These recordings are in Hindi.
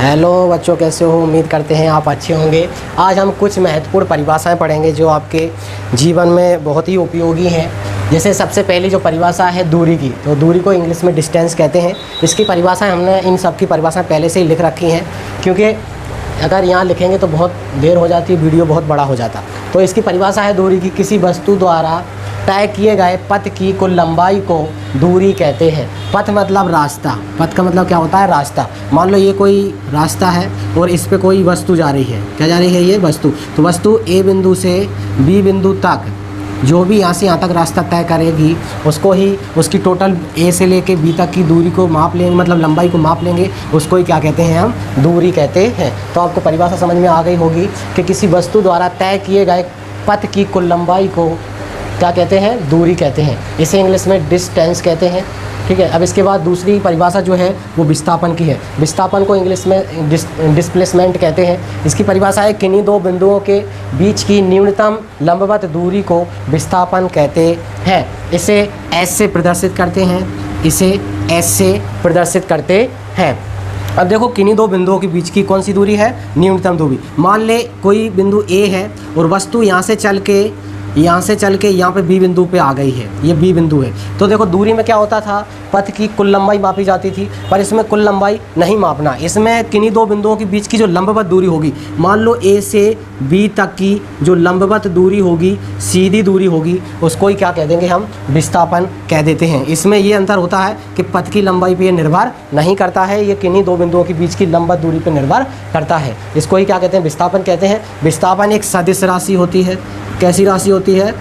हेलो बच्चों, कैसे हो? उम्मीद करते हैं आप अच्छे होंगे। आज हम कुछ महत्वपूर्ण परिभाषाएं पढ़ेंगे जो आपके जीवन में बहुत ही उपयोगी हैं। जैसे सबसे पहली जो परिभाषा है दूरी की, तो दूरी को इंग्लिश में डिस्टेंस कहते हैं। इसकी परिभाषाएं हमने इन सब की परिभाषाएं पहले से ही लिख रखी हैं, क्योंकि अगर यहाँ लिखेंगे तो बहुत देर हो जाती है, वीडियो बहुत बड़ा हो जाता। तो इसकी परिभाषा है दूरी की, किसी वस्तु द्वारा तय किए गए पथ की कुल लंबाई को दूरी कहते हैं। पथ मतलब रास्ता, पथ का मतलब क्या होता है? रास्ता। मान लो ये कोई रास्ता है और इस पे कोई वस्तु जा रही है। क्या जा रही है? ये वस्तु। तो वस्तु ए बिंदु से बी बिंदु तक जो भी यहाँ से यहाँ तक रास्ता तय करेगी उसको ही उसकी टोटल ए से लेके बी तक की दूरी को माप लेंगे, मतलब लंबाई को माप लेंगे, उसको ही क्या कहते हैं? हम दूरी कहते हैं। तो आपको परिभाषा समझ में आ गई होगी कि किसी वस्तु द्वारा तय किए गए पथ की कुल लंबाई को क्या कहते हैं? दूरी कहते हैं। इसे इंग्लिश में डिस्टेंस कहते हैं। ठीक है। अब इसके बाद दूसरी परिभाषा जो है वो विस्थापन की है। विस्थापन को इंग्लिश में डिस्प्लेसमेंट कहते हैं। इसकी परिभाषा है किन्हीं दो बिंदुओं के बीच की न्यूनतम लंबवत दूरी को विस्थापन कहते हैं। इसे एस से प्रदर्शित करते हैं, इसे एस से प्रदर्शित करते हैं। अब देखो, किन्हीं दो बिंदुओं के बीच की कौन सी दूरी है? न्यूनतम दूरी। मान ले कोई बिंदु ए है और वस्तु यहाँ से चल के यहाँ पे बी बिंदु पे आ गई है। ये बी बिंदु है। तो देखो, दूरी में क्या होता था? पथ की कुल लंबाई मापी जाती थी, पर इसमें कुल लंबाई नहीं मापना। इसमें किन्हीं दो बिंदुओं के बीच की जो लंबवत दूरी होगी, मान लो ए से बी तक की जो लंबवत दूरी होगी, सीधी दूरी होगी, उसको ही क्या कह देंगे? हम विस्थापन कह देते हैं। इसमें ये अंतर होता है कि पथ की लंबाई पे ये निर्भर नहीं करता है, ये किन्हीं दो बिंदुओं के बीच की लंबवत दूरी पे निर्भर करता है। इसको ही क्या कहते हैं? विस्थापन कहते हैं। विस्थापन एक सदिश राशि होती है। कैसी राशि होती है?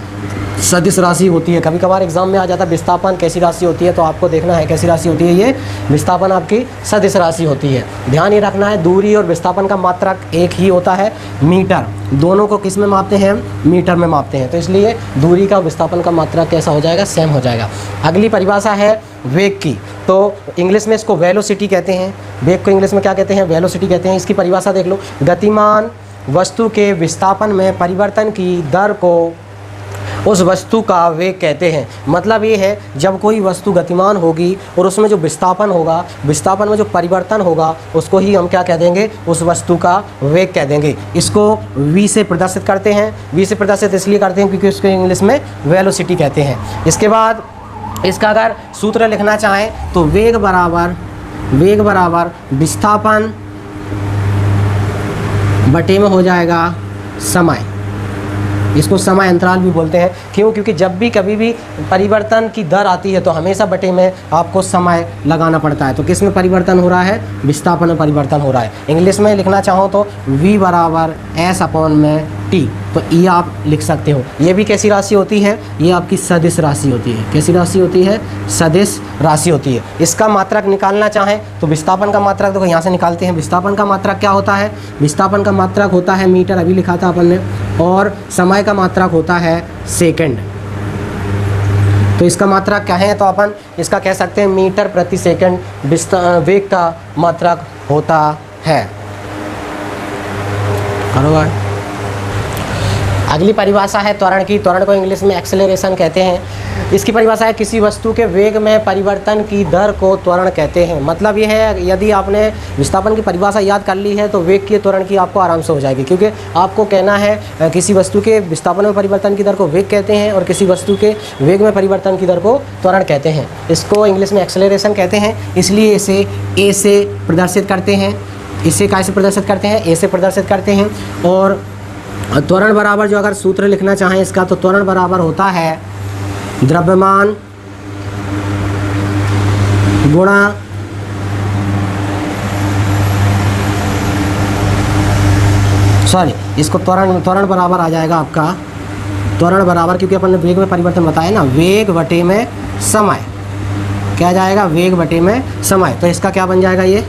सदिश राशि होती है। कभी कभार एग्जाम में आ जाता है विस्थापन कैसी राशि होती है, तो आपको देखना है कैसी राशि होती है। ये विस्थापन आपकी सदिश राशि होती है। ध्यान ये रखना है, दूरी और विस्थापन का मात्रक एक ही होता है, मीटर। दोनों को किस में मापते हैं? मीटर में मापते हैं। तो इसलिए दूरी का विस्थापन का मात्रक कैसा हो जाएगा? सेम हो जाएगा। अगली परिभाषा है वेग की। तो इंग्लिश में इसको वेलोसिटी कहते हैं। वेग को इंग्लिश में क्या कहते हैं? वेलोसिटी कहते हैं। इसकी परिभाषा देख लो, गतिमान वस्तु के विस्थापन में परिवर्तन की दर को उस वस्तु का वेग कहते हैं। मतलब ये है, जब कोई वस्तु गतिमान होगी और उसमें जो विस्थापन होगा, विस्थापन में जो परिवर्तन होगा, उसको ही हम क्या कह देंगे? उस वस्तु का वेग कह देंगे। इसको v से प्रदर्शित करते हैं। v से प्रदर्शित इसलिए करते हैं क्योंकि उसको इंग्लिश में वेलोसिटी कहते हैं। इसके बाद इसका अगर सूत्र लिखना चाहें तो वेग बराबर विस्थापन बटे में हो जाएगा समय। इसको समय अंतराल भी बोलते हैं। क्यों? क्योंकि जब भी कभी भी परिवर्तन की दर आती है तो हमेशा बटे में आपको समय लगाना पड़ता है। तो किस में परिवर्तन हो रहा है? विस्थापन में परिवर्तन हो रहा है। इंग्लिश में लिखना चाहो तो v बराबर एस अपॉन में टी। तो ये आप लिख सकते हो। ये भी कैसी राशि होती है? ये आपकी सदिश राशि होती है। कैसी राशि होती है? सदिश राशि होती है। इसका मात्रक निकालना चाहें तो विस्थापन का मात्रक देखो यहाँ से निकालते हैं। विस्थापन का मात्रक क्या होता है? विस्थापन का मात्रक होता है मीटर, अभी लिखा था अपन ने, और समय का मात्रक होता है सेकंड। तो इसका मात्रक क्या है? तो अपन इसका कह सकते हैं मीटर प्रति सेकंड वेग का मात्रक होता है। अगली परिभाषा है त्वरण की। त्वरण को इंग्लिश में एक्सेलरेशन कहते हैं। इसकी परिभाषा है किसी वस्तु के वेग में परिवर्तन की दर को त्वरण कहते हैं। मतलब ये है, यदि आपने विस्थापन की परिभाषा याद कर ली है तो वेग की त्वरण की आपको आराम से हो जाएगी, क्योंकि आपको कहना है किसी वस्तु के विस्थापन में परिवर्तन की दर को वेग कहते हैं और किसी वस्तु के वेग में परिवर्तन की दर को त्वरण कहते हैं। इसको इंग्लिश में एक्सेलरेशन कहते हैं। इसलिए इसे ए से प्रदर्शित करते हैं। इसे कैसे प्रदर्शित करते हैं? ए से प्रदर्शित करते हैं। और त्वरण बराबर जो अगर सूत्र लिखना चाहें इसका, तो त्वरण बराबर होता है द्रव्यमान गुणा इसको त्वरण बराबर आ जाएगा आपका, त्वरण बराबर, क्योंकि अपन ने वेग में परिवर्तन बताया ना, वेग बटे में समय। क्या जाएगा? वेग बटे में समय। तो इसका क्या बन जाएगा? ये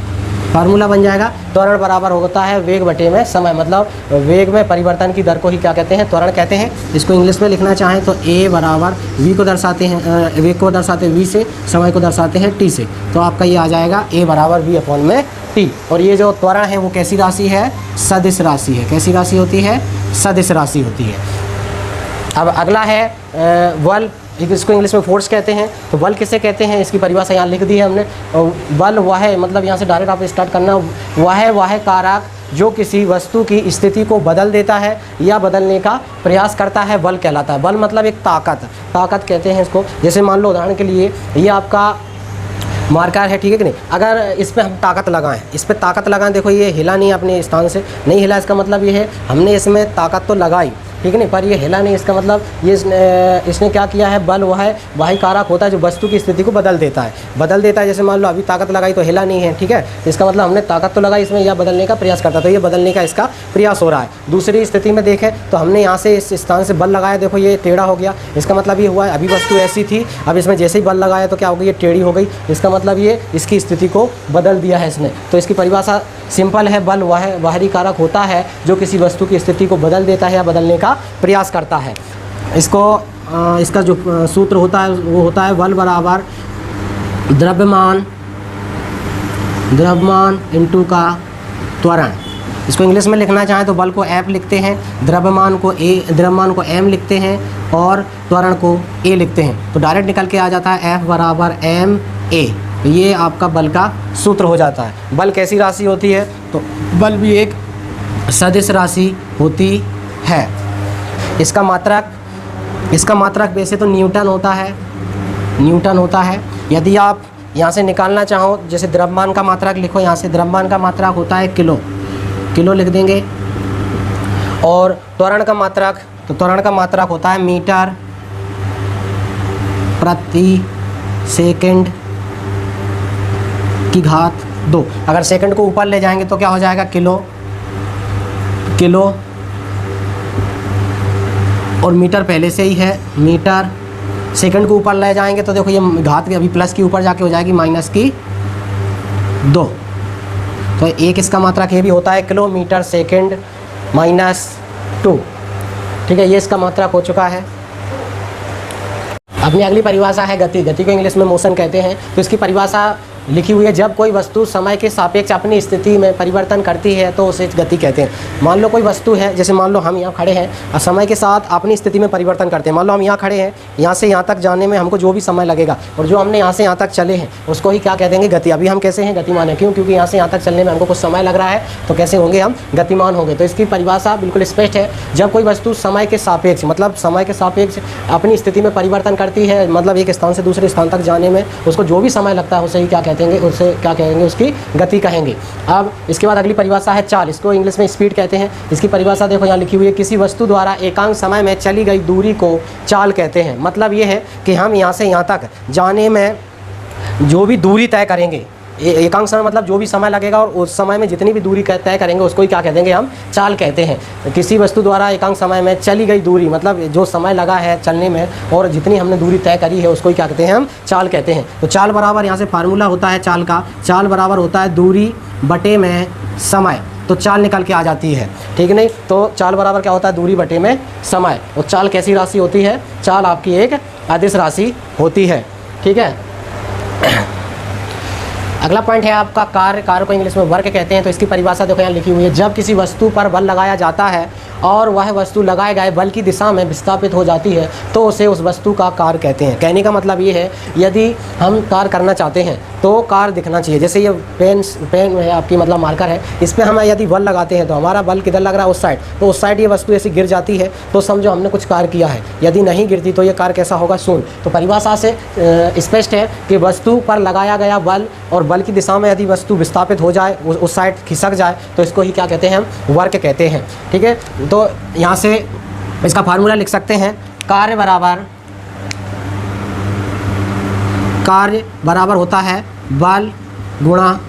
फार्मूला बन जाएगा। त्वरण बराबर होता है वेग बटे में समय। मतलब वेग में परिवर्तन की दर को ही क्या कहते हैं? त्वरण कहते हैं। इसको इंग्लिश में लिखना चाहें तो ए बराबर v को दर्शाते हैं, वेग को दर्शाते हैं v से, समय को दर्शाते हैं t से। तो आपका ये आ जाएगा a बराबर v अपॉन में t। और ये जो त्वरण है वो कैसी राशि है? सदिश राशि है। कैसी राशि होती है? सदिश राशि होती है। अब अगला है बल इसको इंग्लिश में फोर्स कहते हैं। तो बल किसे कहते हैं, इसकी परिभाषा यहाँ लिख दी है हमने। बल वह, मतलब यहाँ से डायरेक्ट आप स्टार्ट करना, वह कारक जो किसी वस्तु की स्थिति को बदल देता है या बदलने का प्रयास करता है, बल कहलाता है। बल मतलब एक ताकत कहते हैं इसको। जैसे मान लो उदाहरण के लिए ये आपका मार्कर है, ठीक है कि नहीं, अगर इस पर हम ताकत लगाएं, देखो ये हिला नहीं अपने स्थान से, नहीं हिला, इसका मतलब ये है हमने इसमें ताकत तो लगाई, ठीक है नहीं, पर ये हिला नहीं, इसका मतलब ये इसने क्या किया है, बल वही कारक होता है जो वस्तु की स्थिति को बदल देता है। जैसे मान लो अभी ताकत लगाई तो हिला नहीं है, ठीक है, इसका मतलब हमने ताकत तो लगाई इसमें, या बदलने का प्रयास करता, तो ये बदलने का इसका प्रयास हो रहा है। दूसरी स्थिति में देखें तो हमने यहाँ से इस स्थान से बल लगाया, देखो ये टेढ़ा हो गया, इसका मतलब ये हुआ है अभी वस्तु ऐसी थी, अब इसमें जैसे ही बल लगाया तो क्या हो गई, ये टेढ़ी हो गई, इसका मतलब ये इसकी स्थिति को बदल दिया है इसने। तो इसकी परिभाषा सिंपल है, बल वह बाहरी कारक होता है जो किसी वस्तु की स्थिति को बदल देता है या बदलने का प्रयास करता है। इसका जो सूत्र होता है वो होता है बल बराबर द्रव्यमान इनटू का त्वरण। इसको इंग्लिश में लिखना चाहें तो बल को F लिखते हैं, द्रव्यमान को M लिखते हैं और त्वरण को A लिखते हैं। तो डायरेक्ट निकल के आ जाता है F बराबर ma। ये आपका बल का सूत्र हो जाता है। बल कैसी राशि होती है, तो बल भी एक सदिश राशि होती है। इसका मात्रक वैसे तो न्यूटन होता है। यदि आप यहाँ से निकालना चाहो, जैसे द्रव्यमान का मात्रक लिखो, यहाँ से द्रव्यमान का मात्रक होता है किलो लिख देंगे, और त्वरण का मात्रक होता है मीटर प्रति सेकंड की घात 2। अगर सेकंड को ऊपर ले जाएंगे तो क्या हो जाएगा, किलो और मीटर पहले से ही है, मीटर। सेकंड को ऊपर ले जाएंगे तो देखो ये घात के अभी प्लस की ऊपर जाके हो जाएगी -2। तो एक इसका मात्रक ये भी होता है किलोमीटर सेकंड -2, ठीक है, ये इसका मात्रक हो चुका है। अपनी अगली परिभाषा है गति को इंग्लिश में मोशन कहते हैं। तो इसकी परिभाषा लिखी हुई है, जब कोई वस्तु समय के सापेक्ष अपनी स्थिति में परिवर्तन करती है तो उसे गति कहते हैं। मान लो कोई वस्तु है, जैसे मान लो हम यहाँ खड़े हैं और समय के साथ अपनी स्थिति में परिवर्तन करते हैं। मान लो हम यहाँ खड़े हैं, यहाँ से यहाँ तक जाने में हमको जो भी समय लगेगा और जो हमने यहाँ से यहाँ तक चले हैं उसको ही क्या कह देंगे, गति। अभी हम कैसे हैं, गतिमान है। क्यों, क्योंकि यहाँ से यहाँ तक चलने में हमको कुछ समय लग रहा है, तो कैसे होंगे हम, गतिमान होंगे। तो इसकी परिभाषा बिल्कुल स्पष्ट है, जब कोई वस्तु समय के सापेक्ष अपनी स्थिति में परिवर्तन करती है, मतलब एक स्थान से दूसरे स्थान तक जाने में उसको जो भी समय लगता है उसे ही क्या कहते हैं, उसकी गति कहेंगे। अब इसके बाद अगली परिभाषा है चाल। इसको इंग्लिश में स्पीड कहते हैं। इसकी परिभाषा देखो यहाँ लिखी हुई है, किसी वस्तु द्वारा एकांक समय में चली गई दूरी को चाल कहते हैं। मतलब ये है कि हम यहाँ से यहाँ तक जाने में जो भी दूरी तय करेंगे, एकांक समय मतलब जो भी समय लगेगा और उस समय में जितनी भी दूरी तय करेंगे उसको ही क्या कह देंगे, हम चाल कहते हैं। किसी वस्तु द्वारा एकांक समय में चली गई दूरी, मतलब जो समय लगा है चलने में और जितनी हमने दूरी तय करी है उसको ही क्या कहते हैं, हम चाल कहते हैं। तो चाल बराबर यहाँ से फार्मूला होता है चाल का, चाल बराबर होता है दूरी बटे में समय। तो चाल निकल के आ जाती है, ठीक है नहीं। तो चाल बराबर क्या होता है, दूरी बटे में समय। और चाल कैसी राशि होती है, चाल आपकी एक अदिश राशि होती है, ठीक है। अगला पॉइंट है आपका कार्य को इंग्लिश में वर्क कहते हैं। तो इसकी परिभाषा देखो यहाँ लिखी हुई है, जब किसी वस्तु पर बल लगाया जाता है और वह वस्तु लगाए गए बल की दिशा में विस्थापित हो जाती है तो उसे उस वस्तु का कार्य कहते हैं। कहने का मतलब ये है, यदि हम कार्य करना चाहते हैं तो कार्य दिखना चाहिए। जैसे ये पेन है आपकी, मतलब मार्कर है, इस पर हम यदि बल लगाते हैं तो हमारा बल किधर लग रहा है, उस साइड, तो उस साइड ये वस्तु ऐसी गिर जाती है तो समझो हमने कुछ कार्य किया है। यदि नहीं गिरती तो ये कार्य कैसा होगा, शून्य। तो परिभाषा से स्पष्ट है कि वस्तु पर लगाया गया बल और बल की दिशा में यदि वस्तु विस्थापित हो जाए, उस साइड खिसक जाए, तो इसको ही क्या कहते हैं, हम वर्क कहते हैं, ठीक है। तो यहाँ से इसका फार्मूला लिख सकते हैं, कार्य बराबर होता है बल गुणा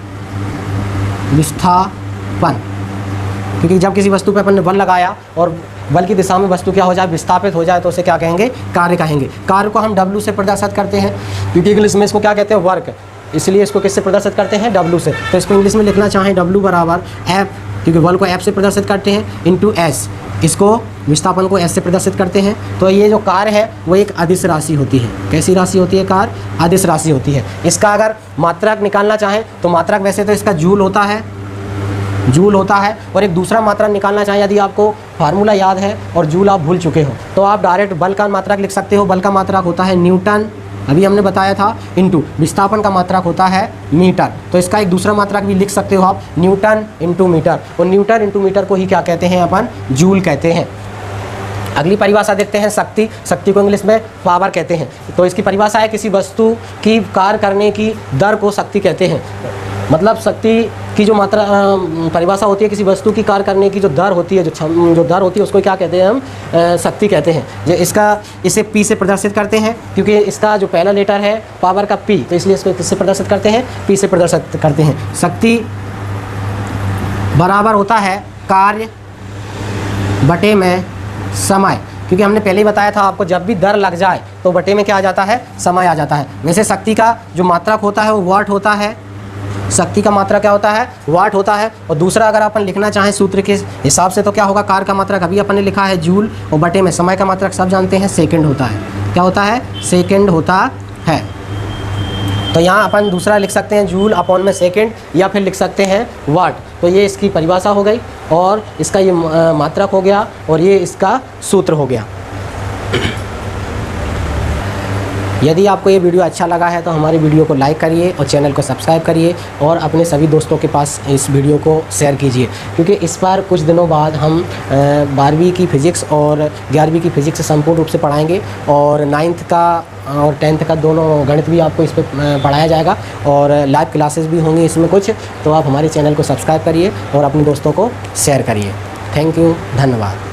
विस्थापन। क्योंकि जब किसी वस्तु पर अपन ने बल लगाया और बल की दिशा में वस्तु क्या हो जाए, विस्थापित हो जाए, तो उसे क्या कहेंगे, कार्य कहेंगे। कार्य को हम W से प्रदर्शित करते हैं, क्योंकि इंग्लिश में इसको क्या कहते हैं, वर्क, इसलिए इसको किससे प्रदर्शित करते हैं, W से। तो इसको इंग्लिश में लिखना चाहें W बराबर F, क्योंकि बल को F से प्रदर्शित करते हैं, इंटू S, इसको विस्थापन को S से प्रदर्शित करते हैं। तो ये जो कार्य है वो एक अदिश राशि होती है। कैसी राशि होती है, कार्य अदिश राशि होती है। इसका अगर मात्रक निकालना चाहें तो मात्रक वैसे तो इसका जूल होता है, जूल होता है। और एक दूसरा मात्रक निकालना चाहें, यदि आपको फार्मूला याद है और जूल आप भूल चुके हो, तो आप डायरेक्ट बल का मात्रक लिख सकते हो। बल का मात्रक होता है न्यूटन, अभी हमने बताया था, इनटू विस्थापन का मात्रक होता है मीटर। तो इसका एक दूसरा मात्रक भी लिख सकते हो आप, न्यूटन इंटू मीटर। और न्यूटन इंटू मीटर को ही क्या कहते हैं अपन, जूल कहते हैं। अगली परिभाषा देखते हैं शक्ति। शक्ति को इंग्लिश में पावर कहते हैं। तो इसकी परिभाषा है किसी वस्तु की कार्य करने की दर को शक्ति कहते हैं। मतलब शक्ति की जो मात्रा परिभाषा होती है, किसी वस्तु की कार्य करने की जो दर होती है, जो दर होती है, उसको क्या कहते हैं हम, शक्ति कहते हैं। जो इसे P से प्रदर्शित करते हैं, क्योंकि इसका जो पहला लेटर है पावर का P, तो इसलिए इसको किससे प्रदर्शित करते हैं, P से प्रदर्शित करते हैं। शक्ति बराबर होता है कार्य बटे में समय, क्योंकि हमने पहले ही बताया था आपको, जब भी दर लग जाए तो बटे में क्या आ जाता है, समय आ जाता है। वैसे शक्ति का जो मात्रक होता है वो वाट होता है। शक्ति का मात्रा क्या होता है, वाट होता है। और दूसरा अगर अपन लिखना चाहें सूत्र के हिसाब से तो क्या होगा, कार्य का मात्रक अभी अपन ने लिखा है जूल, और बटे में समय का मात्रक सब जानते हैं सेकंड होता है। क्या होता है, सेकंड होता है। तो यहाँ अपन दूसरा लिख सकते हैं जूल अपॉन में सेकंड, या फिर लिख सकते हैं वाट। तो ये इसकी परिभाषा हो गई, और इसका ये मात्रक हो गया, और ये इसका सूत्र हो गया। यदि आपको ये वीडियो अच्छा लगा है तो हमारी वीडियो को लाइक करिए और चैनल को सब्सक्राइब करिए, और अपने सभी दोस्तों के पास इस वीडियो को शेयर कीजिए, क्योंकि इस बार कुछ दिनों बाद हम 12वीं की फ़िज़िक्स और 11वीं की फ़िज़िक्स संपूर्ण रूप से पढ़ाएंगे, और 9th का और 10th का दोनों गणित भी आपको इस पर पढ़ाया जाएगा, और लाइव क्लासेस भी होंगी इसमें कुछ। तो आप हमारे चैनल को सब्सक्राइब करिए और अपने दोस्तों को शेयर करिए। थैंक यू, धन्यवाद।